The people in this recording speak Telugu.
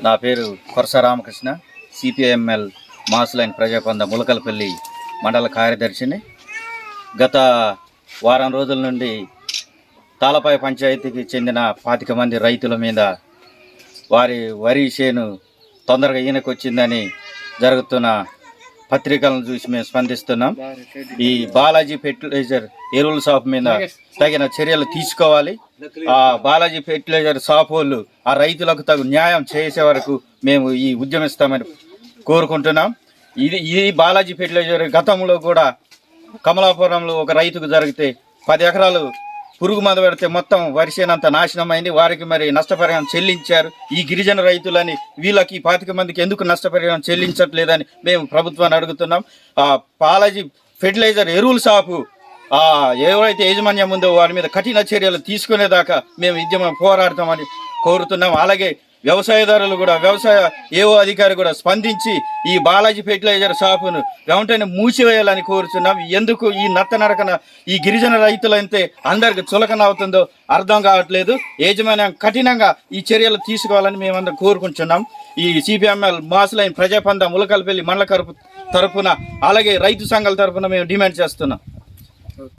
నా పేరు కొరస రామకృష్ణ, సిపిఐఎంఎల్ మాసులైన్ ప్రజాపంద ములకలపల్లి మండల కార్యదర్శిని. గత వారం రోజుల నుండి తాళపాయ పంచాయతీకి చెందిన 25 మంది రైతుల మీద వారి వరి చేను తొందరగా ఈయనకొచ్చిందని జరుగుతున్న పత్రికలను చూసి మేము స్పందిస్తున్నాం. ఈ బాలాజీ ఫెర్టిలైజర్ ఎరువుల షాప్ మీద తగిన చర్యలు తీసుకోవాలి. ఆ బాలాజీ ఫెర్టిలైజర్ షాప్ వాళ్ళు ఆ రైతులకు తగు న్యాయం చేసే వరకు మేము ఈ ఉద్యమిస్తామని కోరుకుంటున్నాం. ఈ బాలాజీ ఫెర్టిలైజర్ గతంలో కూడా కమలాపురంలో ఒక రైతుకు జరిగితే 10 ఎకరాలు పురుగు మందు పెడితే మొత్తం వరిసేనంత నాశనం అయింది. వారికి మరి నష్టపరిహారం చెల్లించారు. ఈ గిరిజన రైతులని వీళ్ళకి 25 మందికి ఎందుకు నష్టపరిహారం చెల్లించట్లేదని మేము ప్రభుత్వాన్ని అడుగుతున్నాం. బాలాజీ ఫెర్టిలైజర్ ఎరువుల షాపు ఎవరైతే యాజమాన్యం ఉందో వారి మీద కఠిన చర్యలు తీసుకునేదాకా మేము ఉద్యమం పోరాడతామని కోరుతున్నాం. అలాగే వ్యవసాయదారులు కూడా, వ్యవసాయ ఏవో అధికారి కూడా స్పందించి ఈ బాలాజీ ఫెర్టిలైజర్ షాపును వెంటనే మూసివేయాలని కోరుతున్నాం. ఎందుకు ఈ నత్తనడకన ఈ గిరిజన రైతులంతే అందరికి చులకన అవుతుందో అర్థం కావట్లేదు. యాజమాన్యం కఠినంగా ఈ చర్యలు తీసుకోవాలని మేమందరం కోరుకుంటున్నాం. ఈ సిపిఎంఎల్ మాసులైన్ ప్రజాపంద ములకలపల్లి మండల తరఫున అలాగే రైతు సంఘాల తరఫున మేము డిమాండ్ చేస్తున్నాం.